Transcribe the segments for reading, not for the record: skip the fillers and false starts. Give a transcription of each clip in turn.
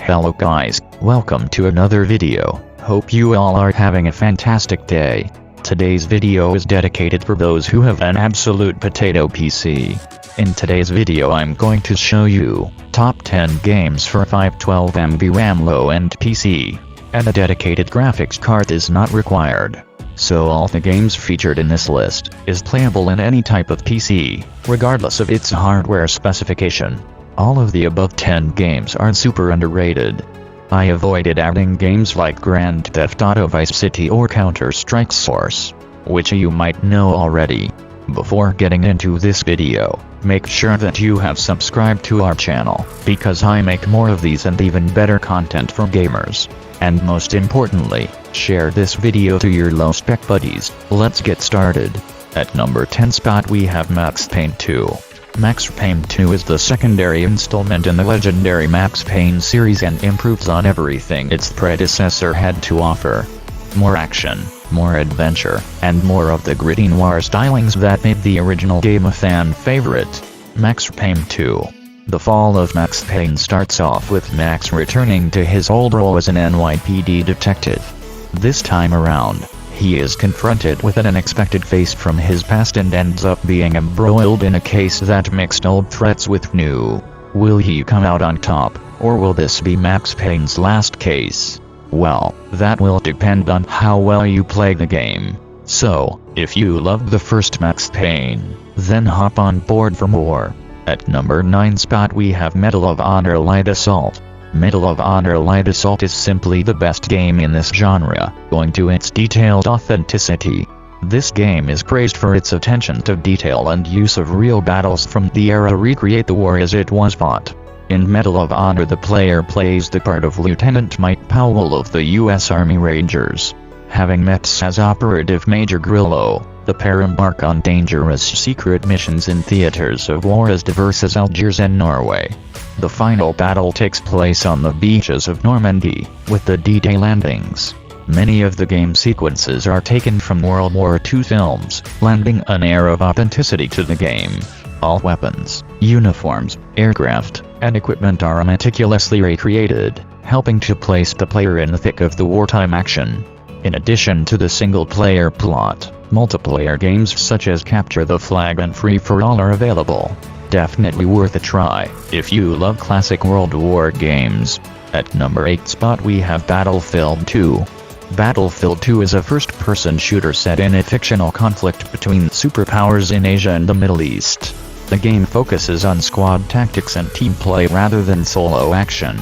Hello guys, welcome to another video. Hope you all are having a fantastic day. Today's video is dedicated for those who have an absolute potato PC. In today's video I'm going to show you top 10 games for 512MB RAM low-end PC. And a dedicated graphics card is not required. So all the games featured in this list is playable in any type of PC, regardless of its hardware specification. All of the above 10 games are super underrated. I avoided adding games like Grand Theft Auto Vice City or Counter-Strike Source, which you might know already. Before getting into this video, make sure that you have subscribed to our channel, because I make more of these and even better content for gamers. And most importantly, share this video to your low-spec buddies. Let's get started. At number 10 spot we have Max Payne 2. Max Payne 2 is the secondary installment in the legendary Max Payne series and improves on everything its predecessor had to offer. More action, more adventure, and more of the gritty noir stylings that made the original game a fan favorite. Max Payne 2. The fall of Max Payne starts off with Max returning to his old role as an NYPD detective. This time around, he is confronted with an unexpected face from his past and ends up being embroiled in a case that mixed old threats with new. Will he come out on top, or will this be Max Payne's last case? Well, that will depend on how well you play the game. So, if you loved the first Max Payne, then hop on board for more. At number 9 spot we have Medal of Honor Light Assault. Medal of Honor Light Assault is simply the best game in this genre, owing to its detailed authenticity. This game is praised for its attention to detail and use of real battles from the era to recreate the war as it was fought. In Medal of Honor the player plays the part of Lieutenant Mike Powell of the U.S. Army Rangers. Having met as Operative Major Grillo, the pair embark on dangerous secret missions in theaters of war as diverse as Algiers and Norway. The final battle takes place on the beaches of Normandy, with the D-Day landings. Many of the game sequences are taken from World War II films, lending an air of authenticity to the game. All weapons, uniforms, aircraft, and equipment are meticulously recreated, helping to place the player in the thick of the wartime action. In addition to the single-player plot, multiplayer games such as Capture the Flag and Free for All are available. Definitely worth a try, if you love classic World War games. At number 8 spot we have Battlefield 2. Battlefield 2 is a first-person shooter set in a fictional conflict between superpowers in Asia and the Middle East. The game focuses on squad tactics and team play rather than solo action.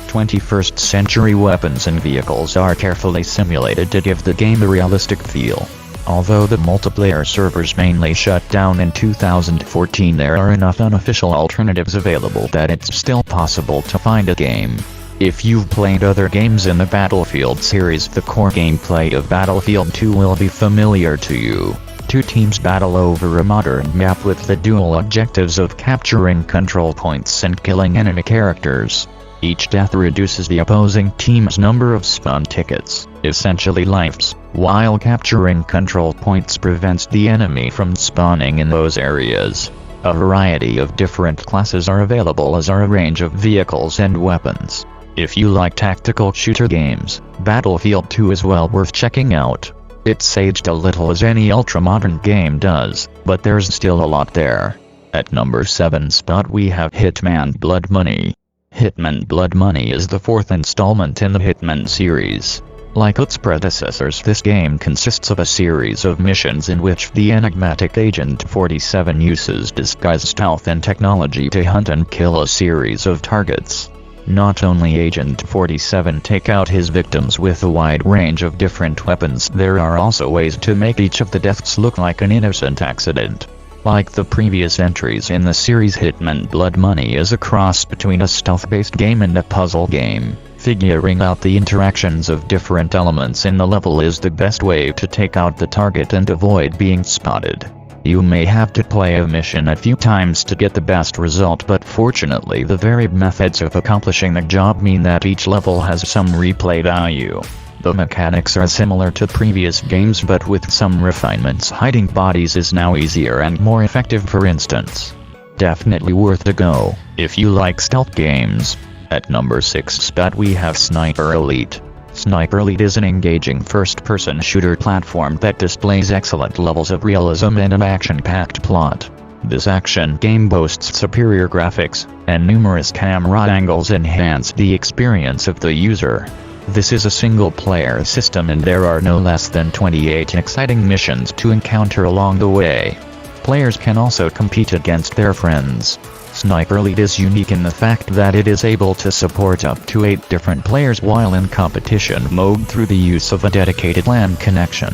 21st century weapons and vehicles are carefully simulated to give the game a realistic feel. Although the multiplayer servers mainly shut down in 2014, there are enough unofficial alternatives available that it's still possible to find a game. If you've played other games in the Battlefield series, the core gameplay of Battlefield 2 will be familiar to you. Two teams battle over a modern map with the dual objectives of capturing control points and killing enemy characters. Each death reduces the opposing team's number of spawn tickets, essentially lives, while capturing control points prevents the enemy from spawning in those areas. A variety of different classes are available, as are a range of vehicles and weapons. If you like tactical shooter games, Battlefield 2 is well worth checking out. It's aged a little as any ultra-modern game does, but there's still a lot there. At number 7 spot we have Hitman Blood Money. Hitman Blood Money is the fourth installment in the Hitman series. Like its predecessors, this game consists of a series of missions in which the enigmatic Agent 47 uses disguise, stealth and technology to hunt and kill a series of targets. Not only Agent 47 take out his victims with a wide range of different weapons, there are also ways to make each of the deaths look like an innocent accident. Like the previous entries in the series, Hitman Blood Money is a cross between a stealth-based game and a puzzle game. Figuring out the interactions of different elements in the level is the best way to take out the target and avoid being spotted. You may have to play a mission a few times to get the best result, but fortunately the varied methods of accomplishing the job mean that each level has some replay value. The mechanics are similar to previous games, but with some refinements. Hiding bodies is now easier and more effective, for instance. Definitely worth a go, if you like stealth games. At number 6 spot we have Sniper Elite. Sniper Elite is an engaging first-person shooter platform that displays excellent levels of realism and an action-packed plot. This action game boasts superior graphics, and numerous camera angles enhance the experience of the user. This is a single-player system and there are no less than 28 exciting missions to encounter along the way. Players can also compete against their friends. Sniper Elite is unique in the fact that it is able to support up to 8 different players while in competition mode through the use of a dedicated LAN connection.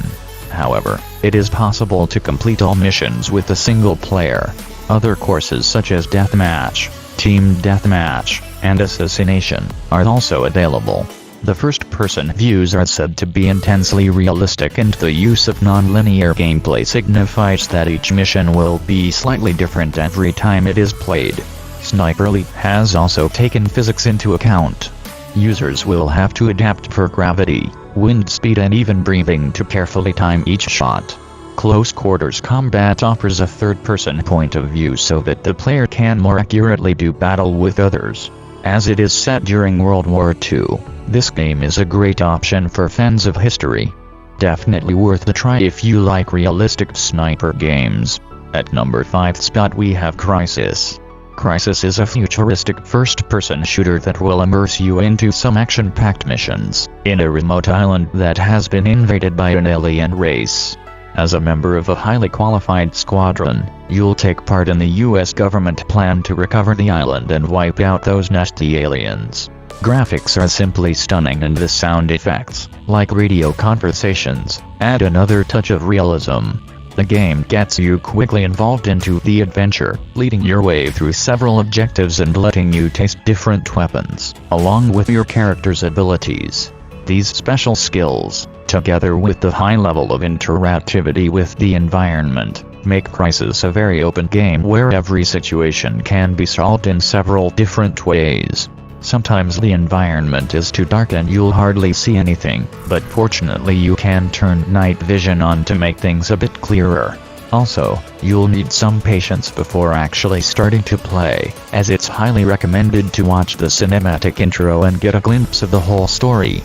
However, it is possible to complete all missions with a single player. Other courses such as Deathmatch, Team Deathmatch, and Assassination are also available. The first-person views are said to be intensely realistic and the use of non-linear gameplay signifies that each mission will be slightly different every time it is played. Sniper Elite has also taken physics into account. Users will have to adapt for gravity, wind speed and even breathing to carefully time each shot. Close quarters combat offers a third-person point of view so that the player can more accurately do battle with others. As it is set during World War II, this game is a great option for fans of history. Definitely worth the try if you like realistic sniper games. At number 5 spot we have CRYSIS. CRYSIS is a futuristic first-person shooter that will immerse you into some action-packed missions in a remote island that has been invaded by an alien race. As a member of a highly qualified squadron, you'll take part in the US government plan to recover the island and wipe out those nasty aliens. Graphics are simply stunning and the sound effects, like radio conversations, add another touch of realism. The game gets you quickly involved into the adventure, leading your way through several objectives and letting you taste different weapons, along with your character's abilities. These special skills, together with the high level of interactivity with the environment, make CRYSIS a very open game where every situation can be solved in several different ways. Sometimes the environment is too dark and you'll hardly see anything, but fortunately you can turn night vision on to make things a bit clearer. Also, you'll need some patience before actually starting to play, as it's highly recommended to watch the cinematic intro and get a glimpse of the whole story.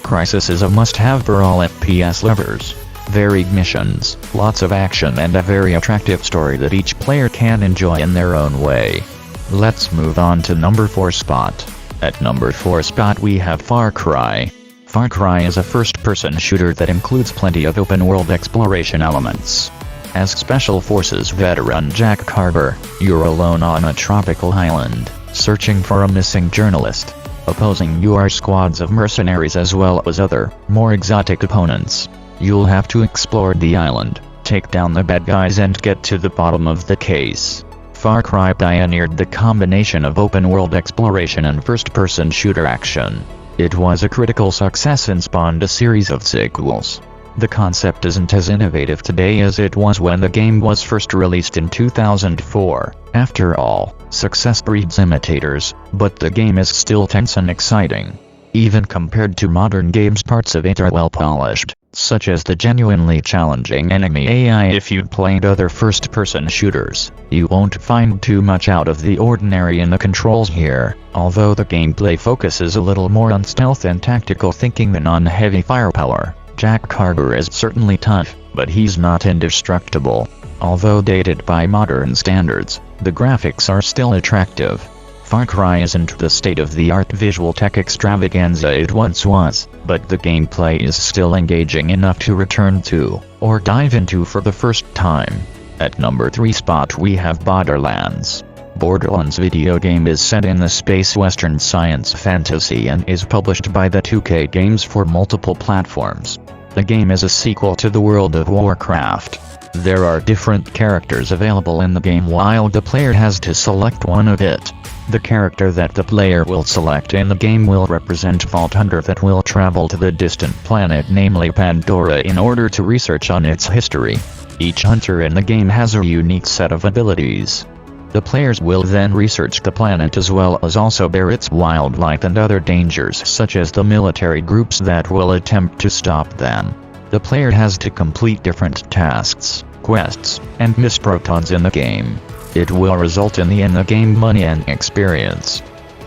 CRYSIS is a must-have for all FPS lovers. Varied missions, lots of action and a very attractive story that each player can enjoy in their own way. Let's move on to number 4 spot. At number 4 spot we have Far Cry. Far Cry is a first-person shooter that includes plenty of open-world exploration elements. As Special Forces veteran Jack Carver, you're alone on a tropical island, searching for a missing journalist. Opposing you are squads of mercenaries as well as other, more exotic opponents. You'll have to explore the island, take down the bad guys and get to the bottom of the case. Far Cry pioneered the combination of open-world exploration and first-person shooter action. It was a critical success and spawned a series of sequels. The concept isn't as innovative today as it was when the game was first released in 2004. After all, success breeds imitators, but the game is still tense and exciting. Even compared to modern games, parts of it are well polished, such as the genuinely challenging enemy AI. If you've played other first-person shooters, you won't find too much out of the ordinary in the controls here, although the gameplay focuses a little more on stealth and tactical thinking than on heavy firepower. Jack Carver is certainly tough, but he's not indestructible. Although dated by modern standards, the graphics are still attractive. Far Cry isn't the state-of-the-art visual tech extravaganza it once was, but the gameplay is still engaging enough to return to, or dive into for the first time. At number 3 spot we have Borderlands. Borderlands video game is set in the space western science fantasy and is published by the 2K Games for multiple platforms. The game is a sequel to the World of Warcraft. There are different characters available in the game while the player has to select one of it. The character that the player will select in the game will represent Vault Hunter that will travel to the distant planet namely Pandora in order to research on its history. Each hunter in the game has a unique set of abilities. The players will then research the planet as well as also bear its wildlife and other dangers such as the military groups that will attempt to stop them. The player has to complete different tasks, quests, and miss protons in the game. It will result in the in-the-game money and experience.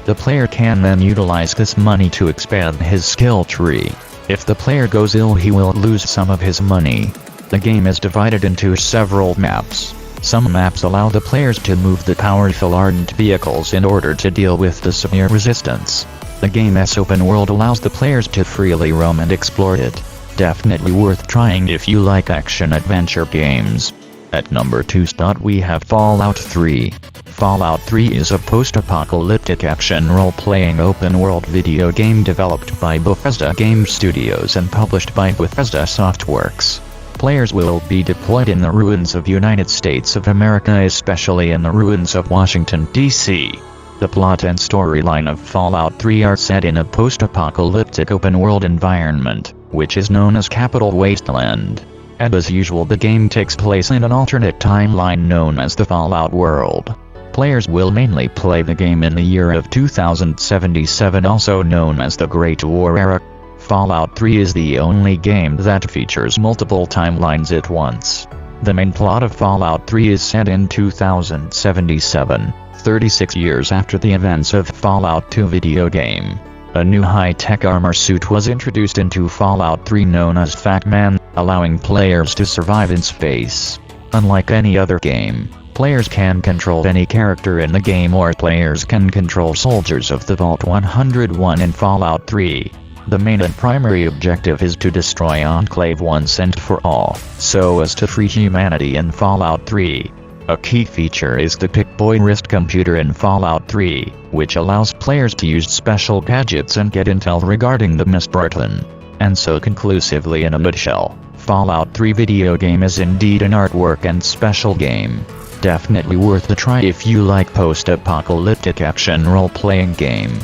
The player can then utilize this money to expand his skill tree. If the player goes ill, he will lose some of his money. The game is divided into several maps. Some maps allow the players to move the powerful ardent vehicles in order to deal with the severe resistance. The game's open world allows the players to freely roam and explore it. Definitely worth trying if you like action-adventure games. At number 2 spot we have Fallout 3. Fallout 3 is a post-apocalyptic action role-playing open-world video game developed by Bethesda Game Studios and published by Bethesda Softworks. Players will be deployed in the ruins of United States of America, especially in the ruins of Washington, D.C. The plot and storyline of Fallout 3 are set in a post-apocalyptic open-world environment, which is known as Capital Wasteland. And as usual, the game takes place in an alternate timeline known as the Fallout world. Players will mainly play the game in the year of 2077, also known as the Great War era. Fallout 3 is the only game that features multiple timelines at once. The main plot of Fallout 3 is set in 2077, 36 years after the events of Fallout 2 video game. A new high-tech armor suit was introduced into Fallout 3 known as Fat Man, allowing players to survive in space. Unlike any other game, players can control any character in the game, or players can control soldiers of the Vault 101 in Fallout 3. The main and primary objective is to destroy Enclave once and for all, so as to free humanity in Fallout 3. A key feature is the Pick-Boy wrist computer in Fallout 3, which allows players to use special gadgets and get intel regarding the Miss Burton. And so conclusively, in a nutshell, Fallout 3 video game is indeed an artwork and special game. Definitely worth the try if you like post-apocalyptic action role-playing game.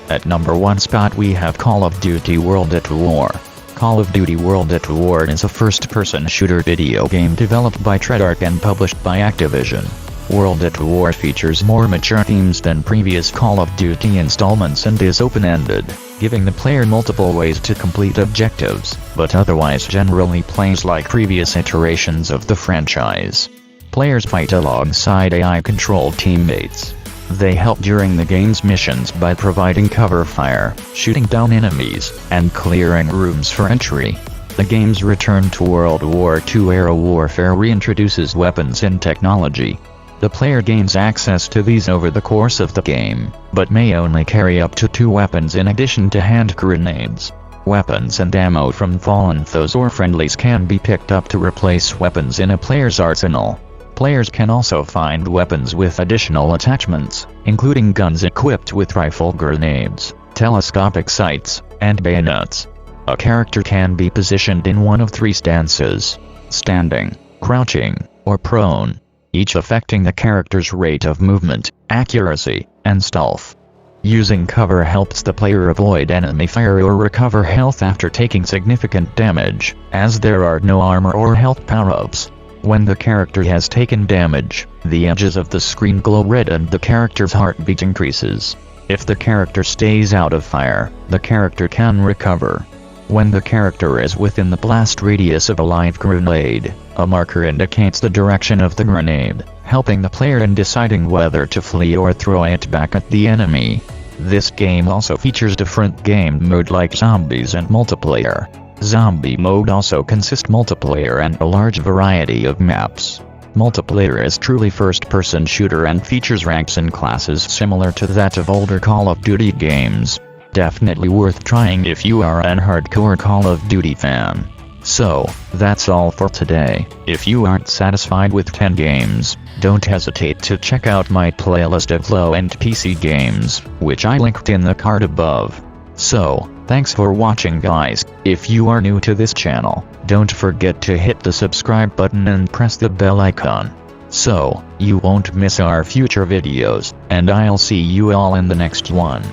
At number 1 spot we have Call of Duty World at War. Call of Duty World at War is a first-person shooter video game developed by Treyarch and published by Activision. World at War features more mature themes than previous Call of Duty installments and is open-ended, giving the player multiple ways to complete objectives, but otherwise generally plays like previous iterations of the franchise. Players fight alongside AI-controlled teammates. They help during the game's missions by providing cover fire, shooting down enemies, and clearing rooms for entry. The game's return to World War II-era warfare reintroduces weapons and technology. The player gains access to these over the course of the game, but may only carry up to 2 weapons in addition to hand grenades. Weapons and ammo from fallen foes or friendlies can be picked up to replace weapons in a player's arsenal. Players can also find weapons with additional attachments, including guns equipped with rifle grenades, telescopic sights, and bayonets. A character can be positioned in one of 3 stances: standing, crouching, or prone, each affecting the character's rate of movement, accuracy, and stealth. Using cover helps the player avoid enemy fire or recover health after taking significant damage, as there are no armor or health power-ups. When the character has taken damage, the edges of the screen glow red and the character's heartbeat increases. If the character stays out of fire, the character can recover. When the character is within the blast radius of a live grenade, a marker indicates the direction of the grenade, helping the player in deciding whether to flee or throw it back at the enemy. This game also features different game mode like zombies and multiplayer. Zombie mode also consists multiplayer and a large variety of maps. Multiplayer is truly first-person shooter and features ranks and classes similar to that of older Call of Duty games. Definitely worth trying if you are an hardcore Call of Duty fan. So, that's all for today. If you aren't satisfied with 10 games, don't hesitate to check out my playlist of low-end PC games, which I linked in the card above. So, thanks for watching guys. If you are new to this channel, don't forget to hit the subscribe button and press the bell icon, so you won't miss our future videos, and I'll see you all in the next one.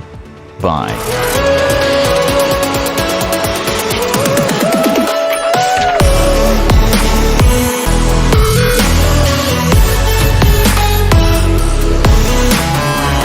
Bye.